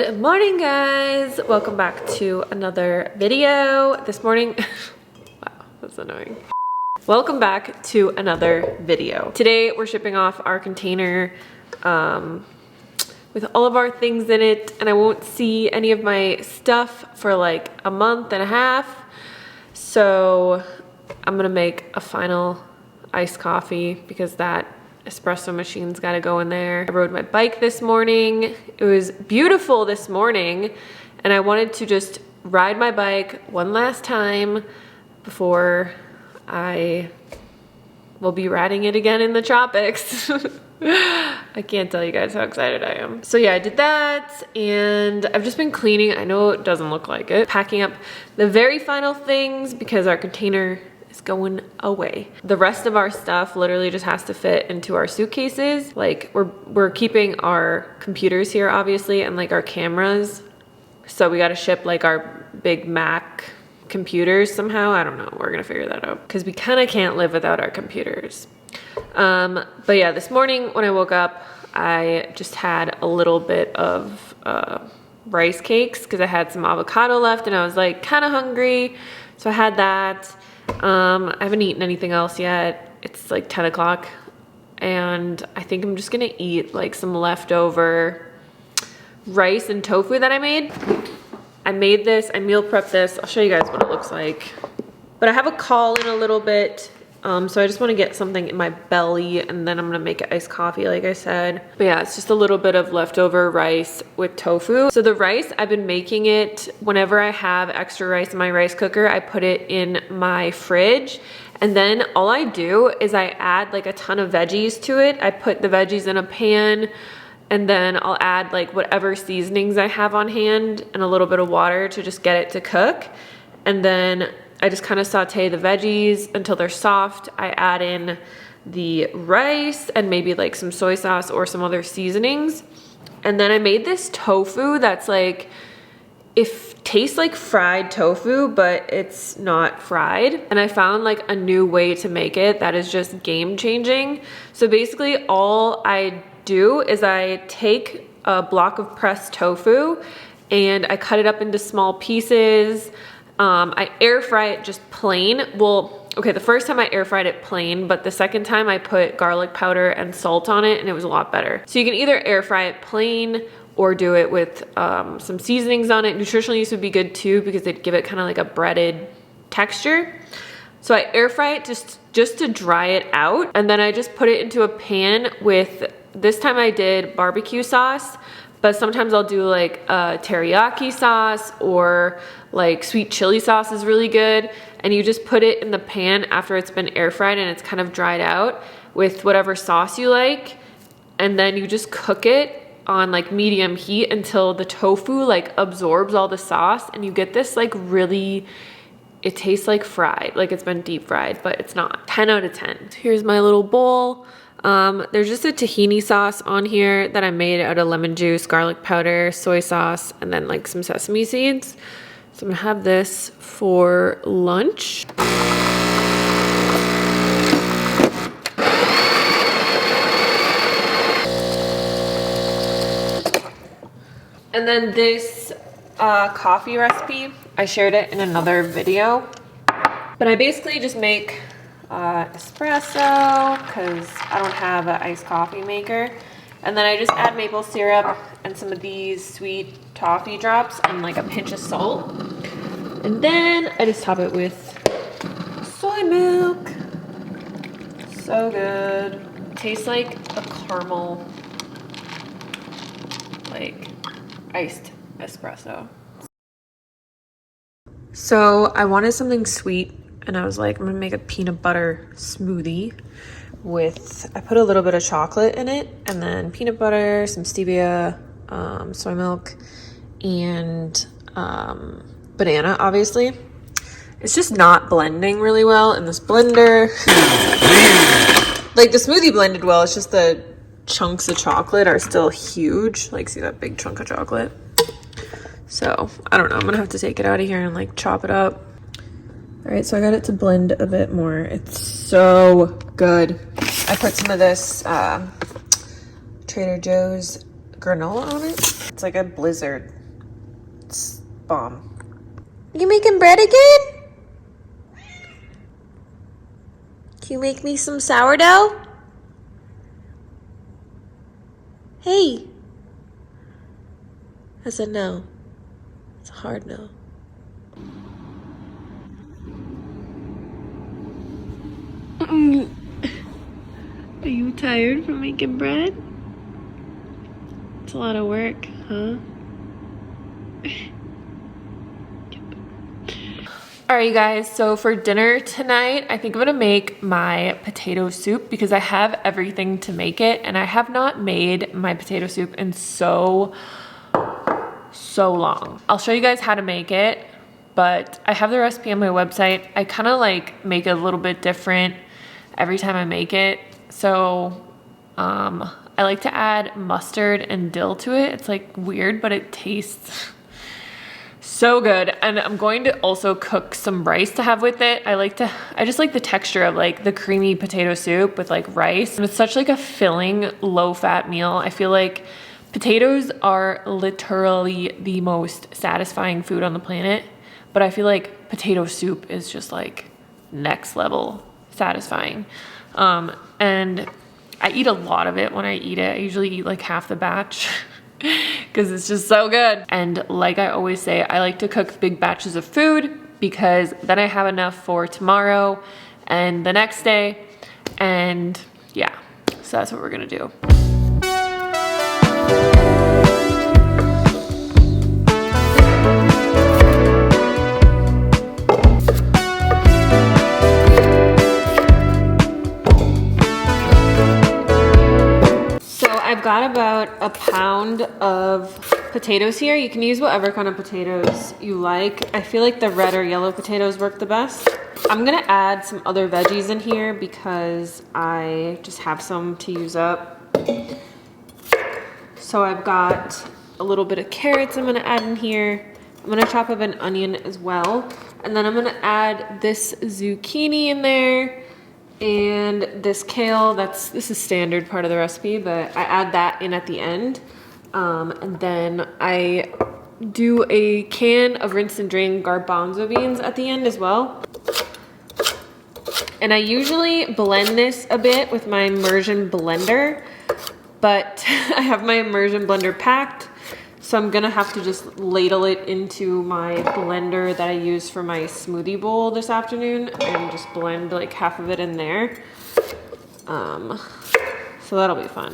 Good morning, guys. Welcome back to another video. This morning, wow, that's annoying. Welcome back to another video. Today, we're shipping off our container with all of our things in it, and I won't see any of my stuff for like a month and a half. So I'm gonna make a final iced coffee because that espresso machine's got to go in there. I rode my bike this morning. It was beautiful this morning, and I wanted to just ride my bike one last time before I will be riding it again in the tropics. I can't tell you guys how excited I am. So yeah, I did that, and I've just been cleaning. I know it doesn't look like it. Packing up the very final things because our container is going away. The rest of our stuff literally just has to fit into our suitcases. Like we're keeping our computers here, obviously, and like our cameras. So we got to ship like our big Mac computers somehow. I don't know. We're gonna figure that out because we kind of can't live without our computers. But yeah, this morning when I woke up, I just had a little bit of rice cakes because I had some avocado left and I was like kind of hungry. So I had that. I haven't eaten anything else yet. It's like 10 o'clock and I think I'm just gonna eat like some leftover rice and tofu that I made. I made this, I meal prepped this. I'll show you guys what it looks like. But I have a call in a little bit. So I just want to get something in my belly and then I'm gonna make it iced coffee like I said. But yeah, it's just a little bit of leftover rice with tofu. So the rice, I've been making it whenever I have extra rice in my rice cooker, I put it in my fridge. And then all I do is I add like a ton of veggies to it. I put the veggies in a pan and then I'll add like whatever seasonings I have on hand and a little bit of water to just get it to cook. And then I just kind of saute the veggies until they're soft. I add in the rice and maybe like some soy sauce or some other seasonings. And then I made this tofu that's like, tastes like fried tofu, but it's not fried. And I found like a new way to make it that is just game changing. So basically all I do is I take a block of pressed tofu and I cut it up into small pieces. I air fry it just plain. Well, okay, the first time I air fried it plain, but the second time I put garlic powder and salt on it and it was a lot better. So you can either air fry it plain or do it with some seasonings on it. Nutritional yeast would be good too because they'd give it kind of like a breaded texture. So I air fry it just to dry it out. And then I just put it into a pan with, this time I did barbecue sauce, but sometimes I'll do like a teriyaki sauce or like sweet chili sauce is really good. And you just put it in the pan after it's been air fried and it's kind of dried out with whatever sauce you like. And then you just cook it on like medium heat until the tofu like absorbs all the sauce and you get this like really, it tastes like fried, like it's been deep fried, but it's not. 10 out of 10. Here's my little bowl. There's just a tahini sauce on here that I made out of lemon juice, garlic powder, soy sauce, and then like some sesame seeds. So I'm gonna have this for lunch. And then this coffee recipe, I shared it in another video, but I basically just make espresso because I don't have an iced coffee maker. And then I just add maple syrup and some of these sweet toffee drops and like a pinch of salt. And then I just top it with soy milk. So good. Tastes like a caramel, like iced espresso. So I wanted something sweet and I was like, I'm gonna make a peanut butter smoothie with, I put a little bit of chocolate in it and then peanut butter, some stevia, soy milk, and banana, obviously. It's just not blending really well in this blender. Like the smoothie blended well, it's just the chunks of chocolate are still huge. Like see that big chunk of chocolate? So I don't know, I'm gonna have to take it out of here and like chop it up. All right, so I got it to blend a bit more. It's so good. I put some of this Trader Joe's granola on it. It's like a blizzard It's bomb. You making bread again? Can you make me some sourdough? Hey. I said no. It's a hard no. Are you tired from making bread? It's a lot of work, huh? Alright, you guys, so for dinner tonight, I think I'm gonna make my potato soup because I have everything to make it, and I have not made my potato soup in so long. I'll show you guys how to make it, but I have the recipe on my website. I kind of like make it a little bit different every time I make it. So I like to add mustard and dill to it. It's like weird, but it tastes so good. And I'm going to also cook some rice to have with it. I just like the texture of like the creamy potato soup with like rice. And it's such like a filling, low fat meal. I feel like potatoes are literally the most satisfying food on the planet, but I feel like potato soup is just like next level satisfying. And I eat a lot of it when I eat it. I usually eat like half the batch because it's just so good. And like I always say, I like to cook big batches of food because then I have enough for tomorrow and the next day. And yeah, so that's what we're gonna do. I've got about a pound of potatoes here. You can use whatever kind of potatoes you like. I feel like the red or yellow potatoes work the best. I'm gonna add some other veggies in here because I just have some to use up. So I've got a little bit of carrots I'm gonna add in here. I'm gonna chop up an onion as well. And then I'm gonna add this zucchini in there. And this kale, this is standard part of the recipe, but I add that in at the end. And then I do a can of rinse and drain garbanzo beans at the end as well. And I usually blend this a bit with my immersion blender, but I have my immersion blender packed. So I'm gonna have to just ladle it into my blender that I use for my smoothie bowl this afternoon and just blend like half of it in there. So that'll be fun.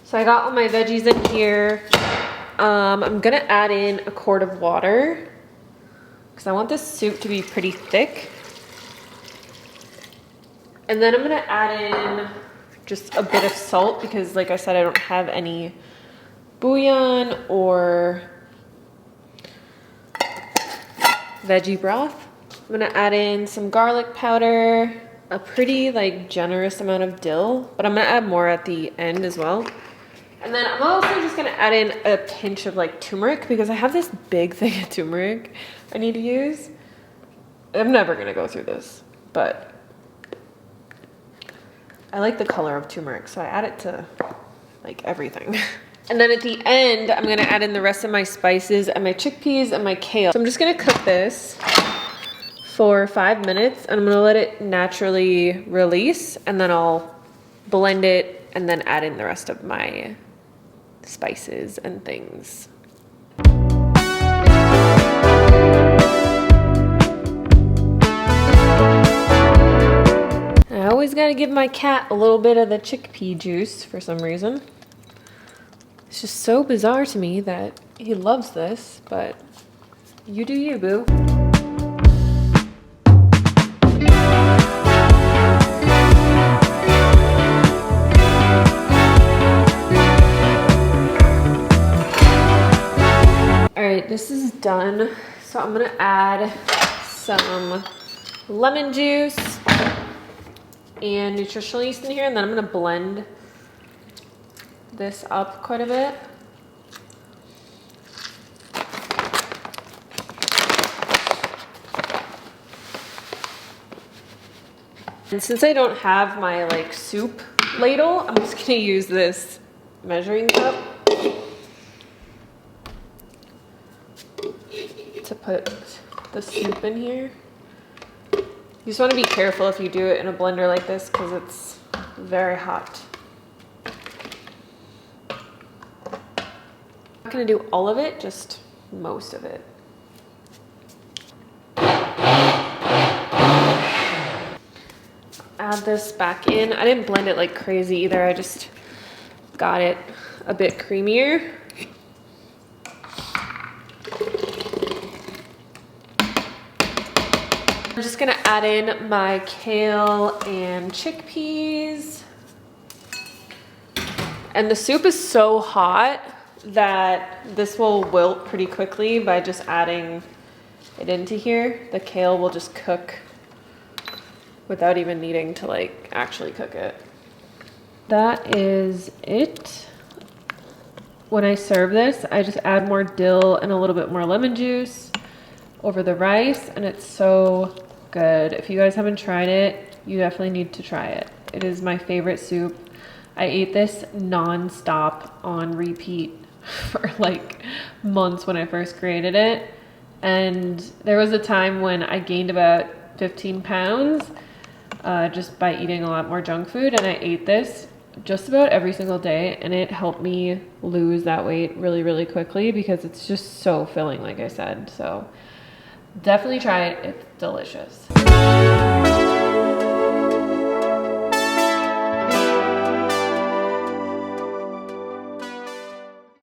So I got all my veggies in here. I'm gonna add in a quart of water because I want this soup to be pretty thick. And then I'm gonna add in just a bit of salt because like I said, I don't have any bouillon or veggie broth. I'm gonna add in some garlic powder, a pretty like generous amount of dill, but I'm gonna add more at the end as well. And then I'm also just gonna add in a pinch of like turmeric because I have this big thing of turmeric I need to use. I'm never gonna go through this, but I like the color of turmeric, so I add it to like everything. And then at the end, I'm gonna add in the rest of my spices and my chickpeas and my kale. So I'm just gonna cook this for 5 minutes and I'm gonna let it naturally release and then I'll blend it and then add in the rest of my spices and things. I always gotta give my cat a little bit of the chickpea juice for some reason. It's just so bizarre to me that he loves this, but you do you, boo. Alright, this is done. So I'm gonna add some lemon juice and nutritional yeast in here, and then I'm gonna blend this up quite a bit. And since I don't have my like soup ladle, I'm just gonna use this measuring cup to put the soup in here. You just want to be careful if you do it in a blender like this because it's very hot. I'm not going to do all of it, just most of it. Add this back in. I didn't blend it like crazy either. I just got it a bit creamier. I'm just gonna add in my kale and chickpeas. And the soup is so hot that this will wilt pretty quickly by just adding it into here. The kale will just cook without even needing to like actually cook it. That is it. When I serve this, I just add more dill and a little bit more lemon juice over the rice, and it's so good. If you guys haven't tried it, you definitely need to try it. It is my favorite soup. I ate this non-stop on repeat for like months when I first created it. And there was a time when I gained about 15 pounds just by eating a lot more junk food, and I ate this just about every single day, and it helped me lose that weight really, really quickly because it's just so filling, like I said. So definitely try it. It's delicious.